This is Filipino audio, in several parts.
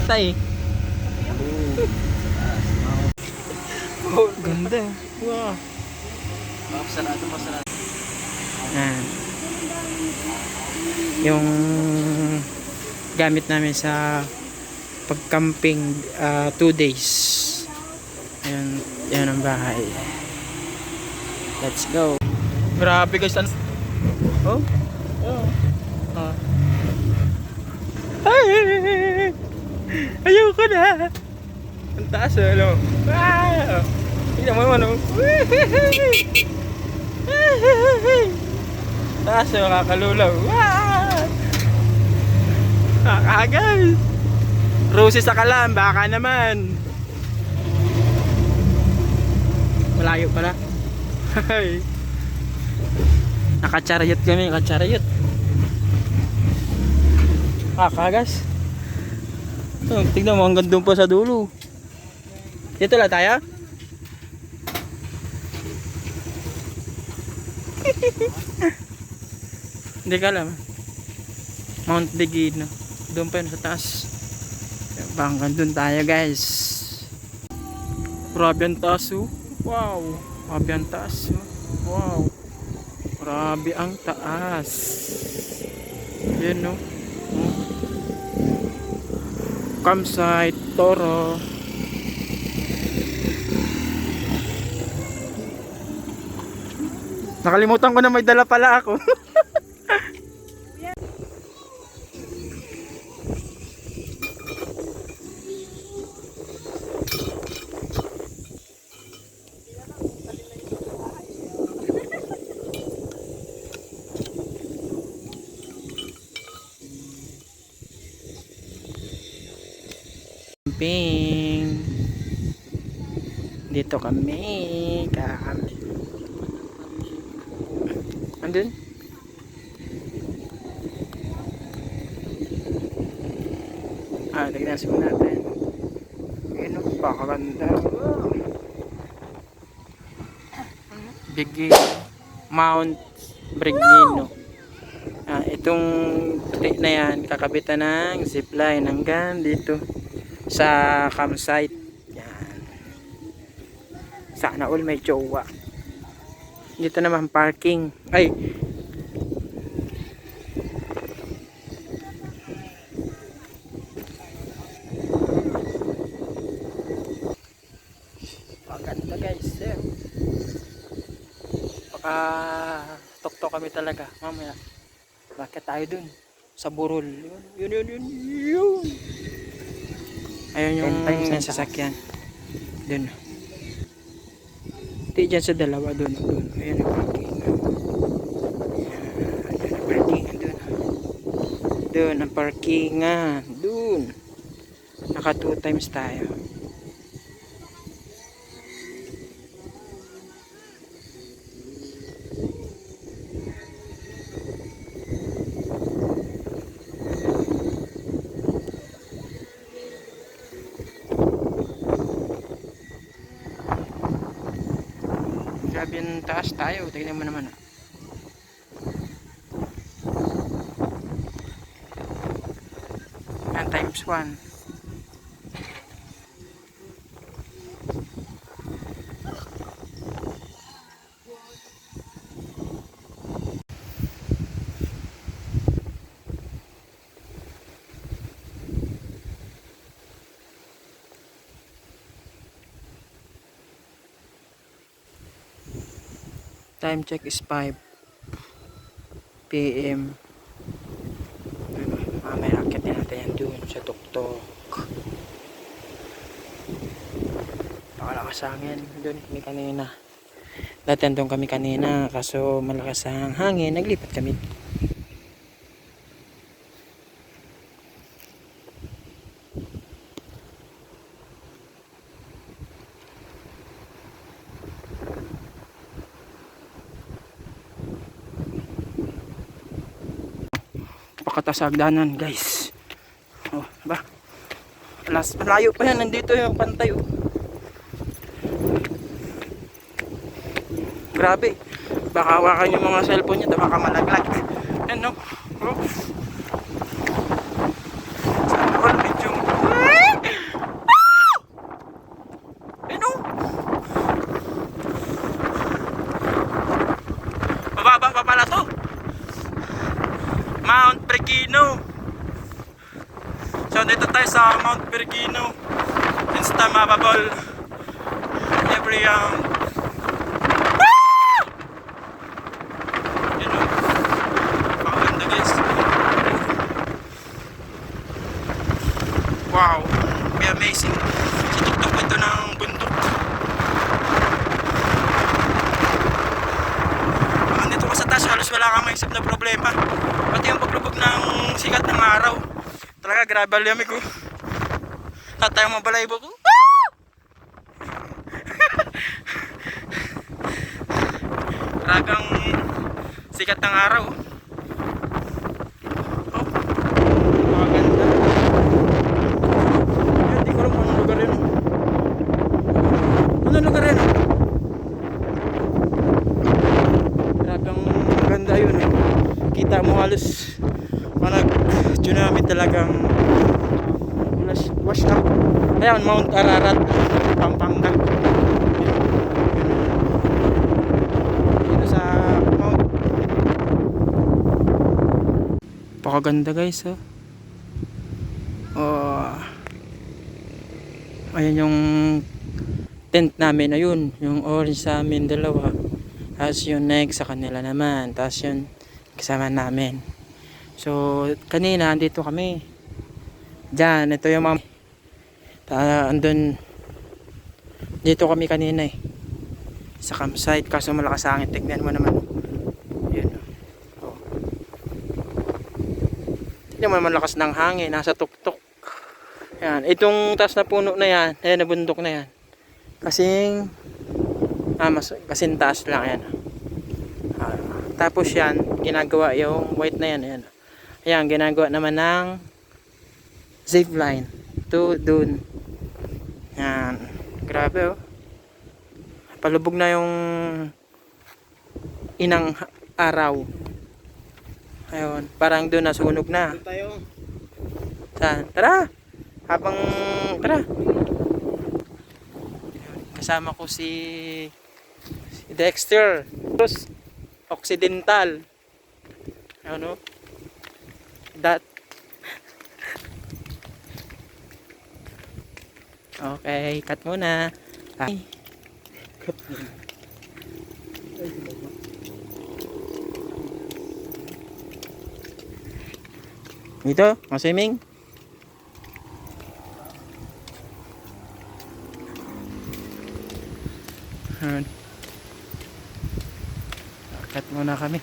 Patay. Oh, ganda. Wow. Masarado. Yan. Yung gamit namin sa pag-camping 2 days. Yan ang bahay. Let's go. Grabe guys. Oh. Oh. Oh. Ay! Ayoko na. Ang taas eh, alam mo. Ah! Tingnan mo naman, oh. Taas eh, makakalulaw. Ah! Nakakagal. Roses sa kalam, baka naman. Malayo pala. Nakacharyot kami, nakacharyot. Kakagas. Oh, tignan mo, hanggang doon pa sa dulo. Dito lang tayo. Hindi ka alam. Mount Digino. Doon pa yun sa taas. Hanggang doon tayo guys. Grabe ang taas oh. Wow. Grabe ang taas oh. Wow. Grabe ang taas. Yan oh. Campsite, Toro. Nakalimutan ko na may dala pala ako. Camping. Dito kami. Andun? Tignan mo natin. Ayun o, pakaganda. Bigino. Mount Brigino. Itong puti na yan, kakabitan ng zipline hanggang dito sa campsite. Yan. Sana all may jowa. Dito naman parking. Ay. Maganda guys. Baka tok-tok kami talaga mamaya. Bakit tayo dun? Sa burol. Yun. Ayun yung sasakyan. Dun. Hindi dyan sa dalawa. Dun. Ayun yung parking. Dun ang parkingan. Dun. Naka 2 times tayo. Grabe yung taas tayo. Tignan mo naman. And times 1. Time check is 5 PM. Mamaya akit natin yan dun sa tuktok. malakas hangin. Doon kami kanina. Dati andun kami kanina, kaso malakas ang hangin, naglipat kami. Pakatasagdanan guys. Oh, ba? Malayo pa yan, nandito yung pantay oh. Grabe. Baka hawakan yung mga cellphone niya, baka malaglag. Yan no. Oh. Sana all medyo. Yan no. Mababa pa pala to. Mount Pergino. So dito tayo sa Mount Pergino. Instamappable. Every wow, be amazing. Sa tuktok ito ng bundok. Nandito ka sa taas, halos wala kang maisip na problema. Pati yung paglubog ng sikat ng araw. Talaga grabe ang lamig ko. Tatay ang mabalaybo ko. Talagang sikat ng araw. Oh, maganda. Hindi ko alam kung anong lugar yun. Anong lugar yun? Grabe ang ganda yun eh. Kita mo halos nag-tsunami talagang wash up. Ayan, Mount Ararat, Pampanga. Dito sa Mount. Pakaganda guys oh. Oh. Ayan yung tent namin, ayun, yung orange sa amin dalawa. Tapos yung next sa kanila naman. Tapos yung kasama namin. So kanina andito kami. Diyan, ito yung mga andun. Dito kami kanina eh. Sa campsite, kaso malakas hangin. Tignan mo naman. Yun. Oh. Tignan mo naman lakas ng hangin, nasa tuktok. Yan, itong taas na puno na yan, ayan na bundok na yan. Kasing taas lang yan. Tapos yan, ginagawa yung white na yan, ayan. Ayan, ginagawa naman ng zip line to dun. Yan, grabe oh. Palubog na yung inang araw. Ayun, parang doon nasunog na. Saan? Tara! Tara! Kasama ko si Dexter. Tapos, Occidental. Ano? Okay, cut muna. Ito, swimming. Cut muna kami.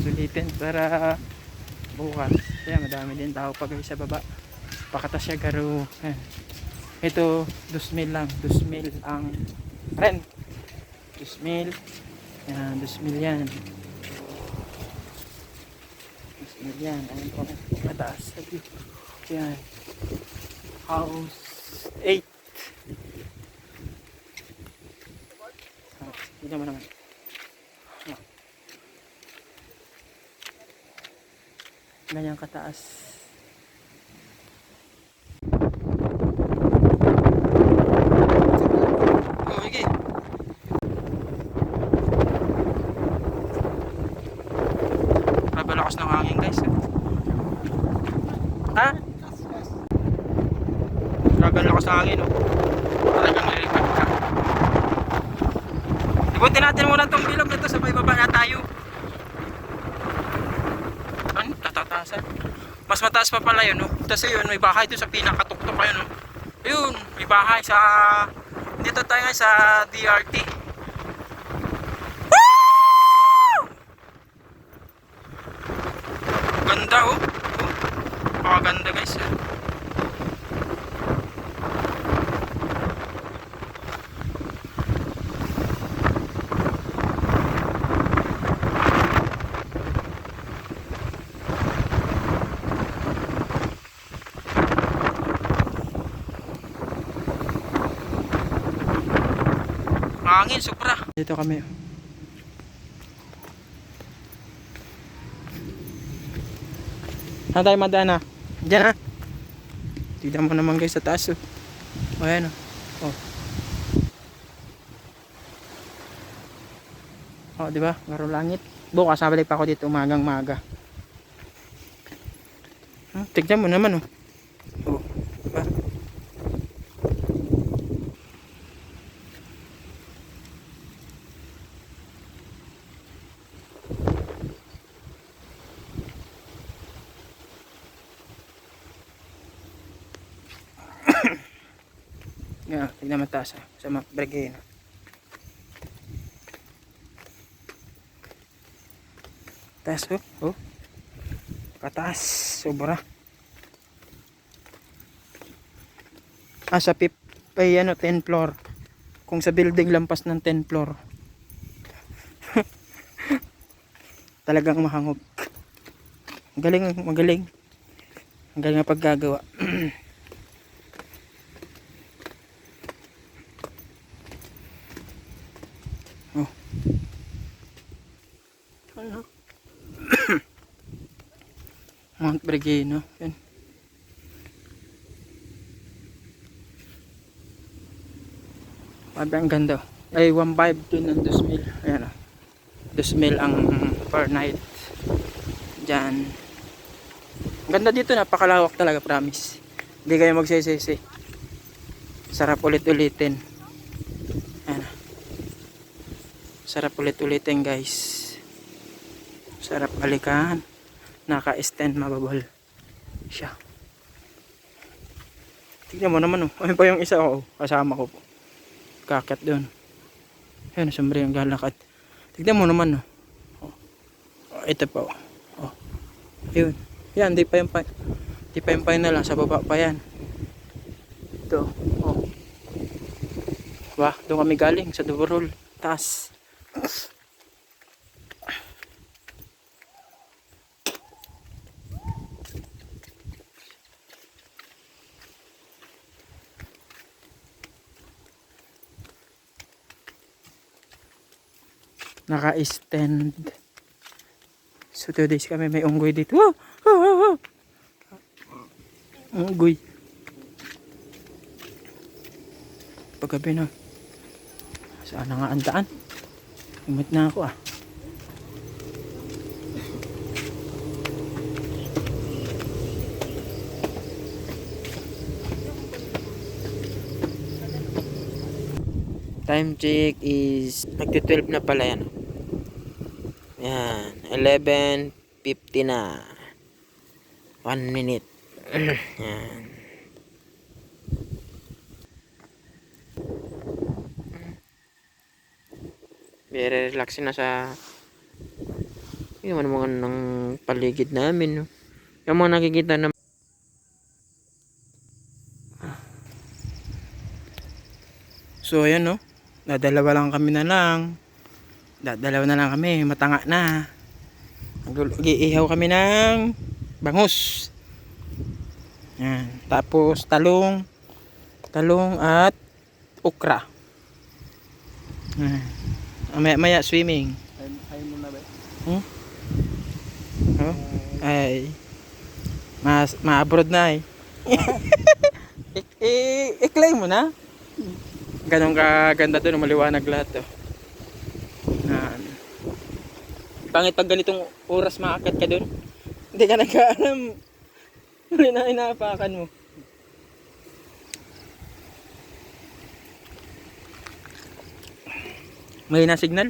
Sulitin para bukas. Kaya madami din tao pa guys sa baba. Pakatas siya garo. Ito 2,000 lang. 2,000 ang rent. 2,000. Yan, 2,000 yan. 2,000 yan. Ayun po. Mataas. Yan. House 8. Hindi naman. Ganyan kataas. Okay. Labalakas ng hangin guys. Ha? Labalakas ng hangin oh. Talagang lilipad ka. Ibutin natin muna itong bilog na ito. Sabay baba na tayo. Ano? Tatatasan. Mas mataas pa pala yun, no? Tapos yun, may bahay doon sa pinakatuktok ayun, no? Ayun, may bahay sa Nandito tayo ngayon sa DRT. Ganda oh. Ganda guys. Hangin sobra. Dito kami. Saan tayo madaan ha? Diyan ha? Tignan mo naman guys sa taas oh. O ayan oh. Oh diba? Ngaro langit. Bukas nabalik pa ako dito umagang maga. Tignan mo naman oh. Oh diba? Yan, tignan mo taas ha, sa Brigena. Taas oh. Kataas, sobra. Sa ay 10 floor. Kung sa building lampas ng 10 floor. Talagang mahangog. Magaling. Ang galing na paggagawa. Mount Brigena. Yan. Ang ganda. Ay 1.5 din ang 2,000. Ayan o. 2,000 ang per night. Diyan. Ang ganda dito. Napakalawak talaga. Promise. Hindi kayo magsisisi. Sarap ulit-ulitin. Ayan. Sarap ulit-ulitin guys. Sarap balikan. Naka-stand mababal siya. Tignan mo naman oh. Ayun pa yung isa ko. Kasama ko po. Kakat doon. Ayun, sombre yung galakad. Tignan mo naman oh. Ito pa oh. Ayun. Yan, di pa yung final lang. Sa baba pa yan. Ito. Oh. Diba? Doon kami galing sa Duburol. Taas. Naka-stand. So 2 days kami may unggoy dito. Unggoy. Paggabi na. Saan na nga ang daan? Umit na ako ah. Time check is magti-12 na pala yan. Yan, 11:50 na. 1 minute. Yan. Very relaxing na sa yung mga ng paligid namin. No? Yung mga nakikita na so ayan no. Dadalawa lang kami na lang. Dadalawa na lang kami, matanga na. Mag-iihaw kami ng bangus. Yan. Tapos talong at okra. Yan. Maya swimming. Ay mo na ba? Oh? Ay. Ma-abroad na eh. I-claim mo na. Ganun kaganda doon, maliwanag lahat to. Pangit pag ganitong oras maakyat ka doon. Hindi ka nagkaalam. Huli na inaapakan mo. May na signal?